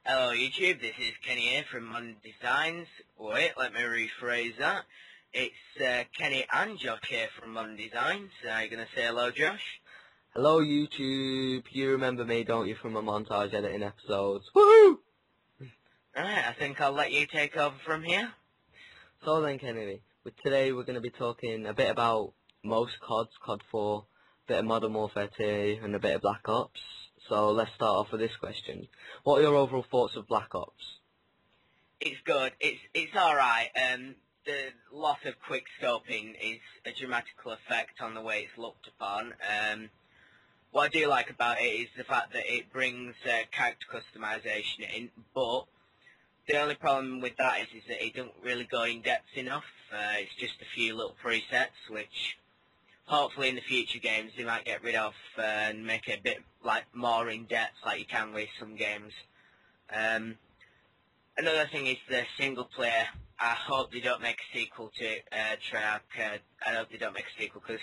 Hello YouTube, this is Kenny here from Modern Designs. Wait, let me rephrase that. It's Kenny and Josh here from Modern Designs. Are you going to say hello, Josh? Hello YouTube, you remember me, don't you, from my montage editing episodes? Woohoo! Alright, I think I'll let you take over from here. So then, Kennedy, today we're going to be talking a bit about most CODs, COD 4, a bit of Modern Warfare 2, and a bit of Black Ops. So let's start off with this question. What are your overall thoughts of Black Ops? It's good. It's alright. The loss of quick scoping is a dramatical effect on the way it's looked upon. What I do like about it is the fact that it brings character customization in, but the only problem with that is that it don't really go in depth enough. It's just a few little presets, which hopefully in the future games they might get rid of and make it a bit like more in depth, like you can with some games. Another thing is the single player. I hope they don't make a sequel to Treyarch. I hope they don't make a sequel because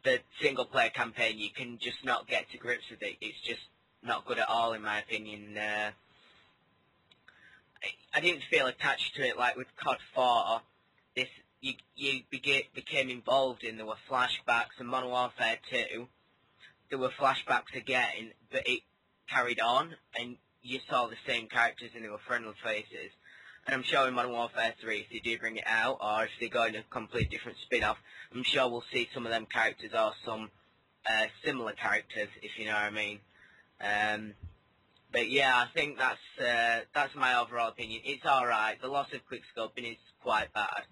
the single player campaign, you can just not get to grips with it. It's just not good at all, in my opinion. I didn't feel attached to it like with COD 4. You became involved in, there were flashbacks, and Modern Warfare 2, there were flashbacks again, but it carried on, and you saw the same characters and they were friendly faces. And I'm sure in Modern Warfare 3, if they do bring it out, or if they go in a complete different spin-off, I'm sure we'll see some of them characters or some similar characters, if you know what I mean. But yeah, I think that's my overall opinion. It's alright. The loss of quickscoping is quite bad,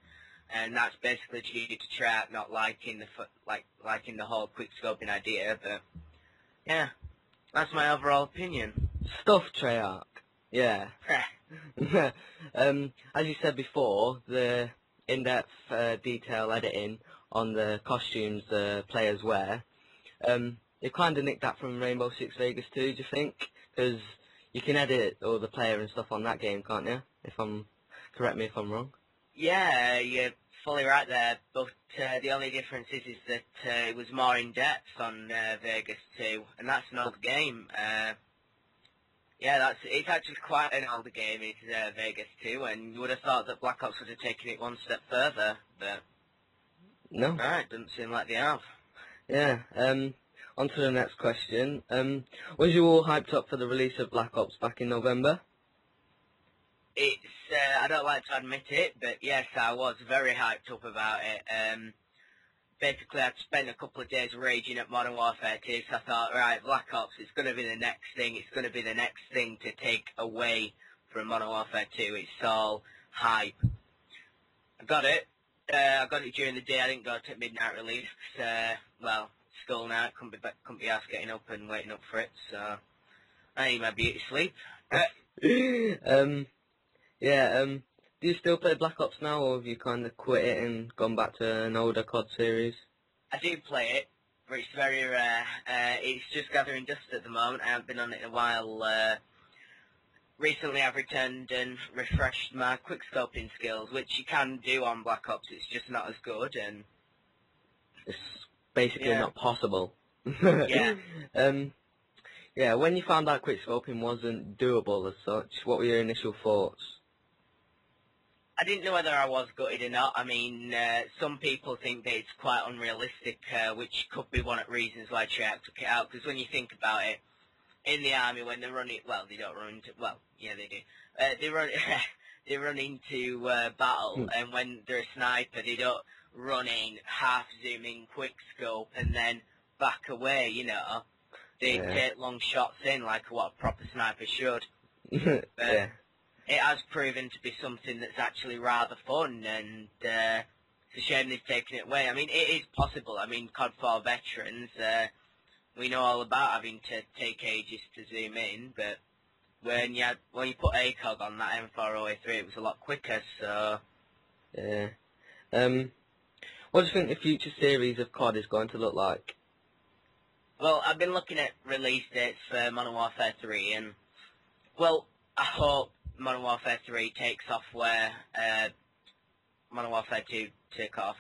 and that's basically due to Treyarch not liking the whole quickscoping idea. But yeah, that's my overall opinion. Stuff Treyarch. Yeah. As you said before, the in-depth detail editing on the costumes the players wear, they kind of nicked that from Rainbow Six Vegas 2, do you think? Because you can edit all the player and stuff on that game, can't you? Correct me if I'm wrong. Yeah, you're fully right there, but the only difference is that it was more in-depth on Vegas 2, and that's an old game. Yeah, it's actually quite an older game, it's Vegas 2, and you would have thought that Black Ops would have taken it one step further, but no. Right, doesn't seem like they have. Yeah, on to the next question. Was you all hyped up for the release of Black Ops back in November? It's, I don't like to admit it, but yes, I was very hyped up about it. Basically, I'd spent a couple of days raging at Modern Warfare 2, so I thought, right, Black Ops, it's going to be the next thing. It's going to be the next thing to take away from Modern Warfare 2. It's all hype. I got it. I got it during the day. I didn't go to midnight release. Well, school now. Couldn't be asked getting up and waiting up for it. So I need my beauty sleep. Do you still play Black Ops now, or have you kind of quit it and gone back to an older COD series? I do play it, but it's very rare. It's just gathering dust at the moment. I haven't been on it in a while. Recently I've returned and refreshed my quickscoping skills, which you can do on Black Ops. It's just not as good, and it's basically not possible. Yeah. Yeah, when you found out quickscoping wasn't doable as such, what were your initial thoughts? I didn't know whether I was gutted or not. I mean, some people think that it's quite unrealistic, which could be one of the reasons why Treyarch took it out, because when you think about it, in the army, when they're running, well, they don't run into, well, yeah, they do. They run into battle, and when they're a sniper, they don't run in, half zoom in, quick scope, and then back away, you know. They take long shots in like what a proper sniper should. But it has proven to be something that's actually rather fun, and it's a shame they've taken it away. I mean, it is possible. I mean, COD 4 veterans, we know all about having to take ages to zoom in, but when you put ACOG on that M403, it was a lot quicker, so... Yeah. What do you think the future series of COD is going to look like? Well, I've been looking at release dates for Modern Warfare 3, and, well, I hope Modern Warfare 3 takes off where Modern Warfare 2 took off.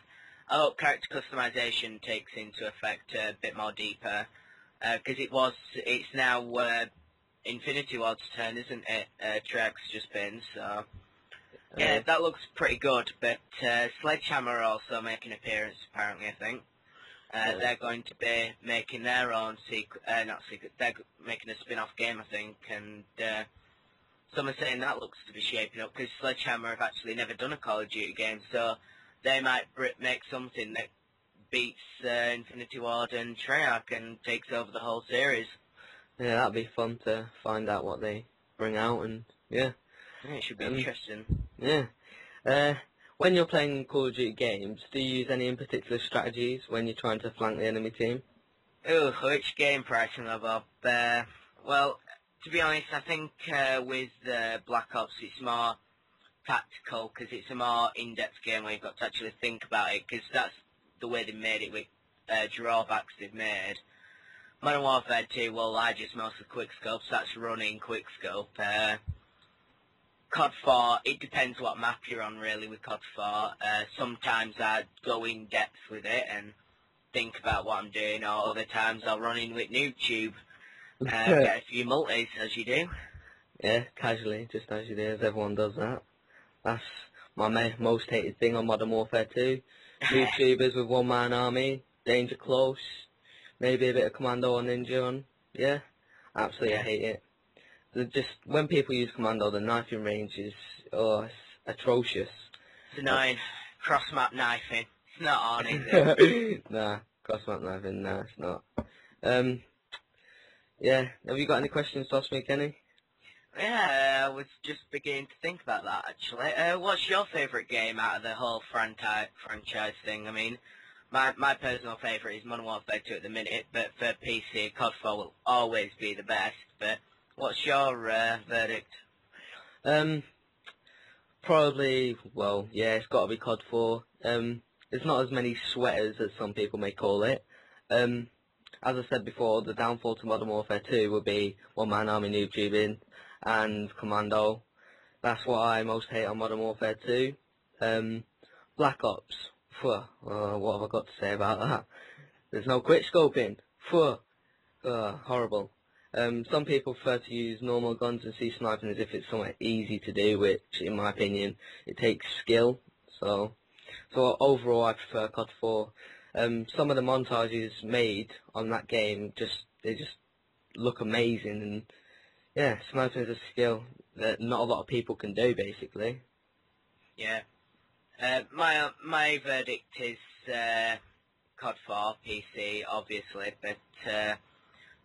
I hope character customization takes into effect a bit more deeper, because it's now Infinity Ward's turn, isn't it? Trex just been, so yeah, that looks pretty good. But Sledgehammer are also making an appearance, apparently. I think they're going to be making their own they're making a spin-off game, I think, and some are saying that looks to be shaping up because Sledgehammer have actually never done a Call of Duty game, so they might make something that beats Infinity Ward and Treyarch and takes over the whole series. Yeah, that'd be fun to find out what they bring out, and yeah. Yeah, it should be interesting. Yeah. When you're playing Call of Duty games, do you use any in particular strategies when you're trying to flank the enemy team? Oh, which game pricing, Bob? Well, to be honest, I think with Black Ops it's more tactical because it's a more in-depth game where you've got to actually think about it because that's the way they made it with drawbacks they've made. Modern Warfare 2, well, I just mostly quickscope, so that's running quickscope. COD 4, it depends what map you're on, really, with COD 4. Sometimes I go in depth with it and think about what I'm doing, or other times I'll run in with NoobTube, get a few multis, as you do. Yeah, casually, just as you do, as everyone does that. That's my most hated thing on Modern Warfare 2. NoobTubers with one-man army, danger close, maybe a bit of Commando or Ninja on. Yeah, absolutely hate it. Just when people use Commando, the knifing range is it's atrocious. It's annoying. Cross-map knifing. It's not on, is it? Nah, cross-map knifing, nah, it's not. Yeah, have you got any questions to ask me, Kenny? Yeah, I was just beginning to think about that, actually. What's your favourite game out of the whole franchise thing? I mean, my personal favourite is Modern Warfare 2 at the minute, but for PC, COD 4 will always be the best, but what's your verdict? Probably, well, yeah, it's got to be COD 4. There's not as many sweaters as some people may call it. As I said before, the downfall to Modern Warfare 2 would be one-man army NoobTubing and Commando. That's what I most hate on Modern Warfare 2. Black Ops, what have I got to say about that? There's no quick scoping. Horrible. Some people prefer to use normal guns and see sniping as if it's somewhat easy to do, which, in my opinion, it takes skill. So overall, I prefer COD 4. Some of the montages made on that game they just look amazing, and yeah, sniping is a skill that not a lot of people can do, basically. Yeah. My verdict is COD 4 PC, obviously, but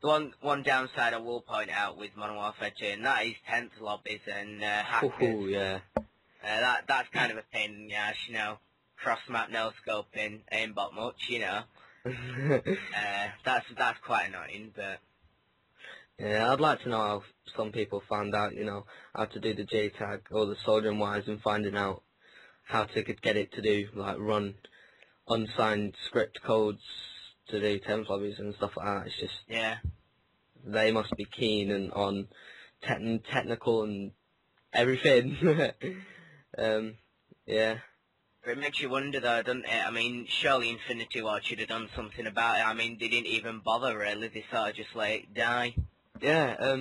the one downside I will point out with Modern Warfare 2, and that is tent lobbies and hackers. Ooh, yeah. That's kind of a pain in the ass, you know. Cross-map, no-scoping, aimbot much, you know. That's quite annoying, but... Yeah, I'd like to know how some people found out, you know, how to do the JTAG or the soldering wires and finding out how to get it to do, like, run unsigned script codes to do temp lobbies and stuff like that. It's just... Yeah. They must be keen and on technical and everything. Yeah. It makes you wonder, though, doesn't it? I mean, surely Infinity Ward should have done something about it. I mean, they didn't even bother, really. They sort of just let it die. Yeah,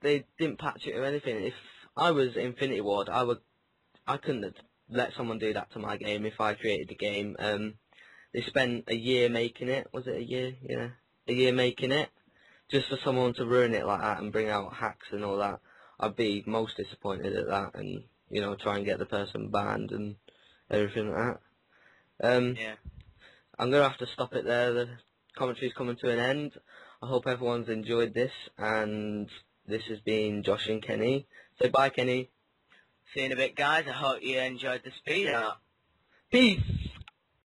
they didn't patch it or anything. If I was Infinity Ward, I couldn't have let someone do that to my game if I created the game. They spent a year making it. Was it a year? Yeah. A year making it. Just for someone to ruin it like that and bring out hacks and all that. I'd be most disappointed at that and, you know, try and get the person banned and everything like that. Yeah. I'm going to have to stop it there. The commentary's coming to an end. I hope everyone's enjoyed this, and this has been Josh and Kenny. Say bye, Kenny. See you in a bit, guys. I hope you enjoyed the speed out. Peace!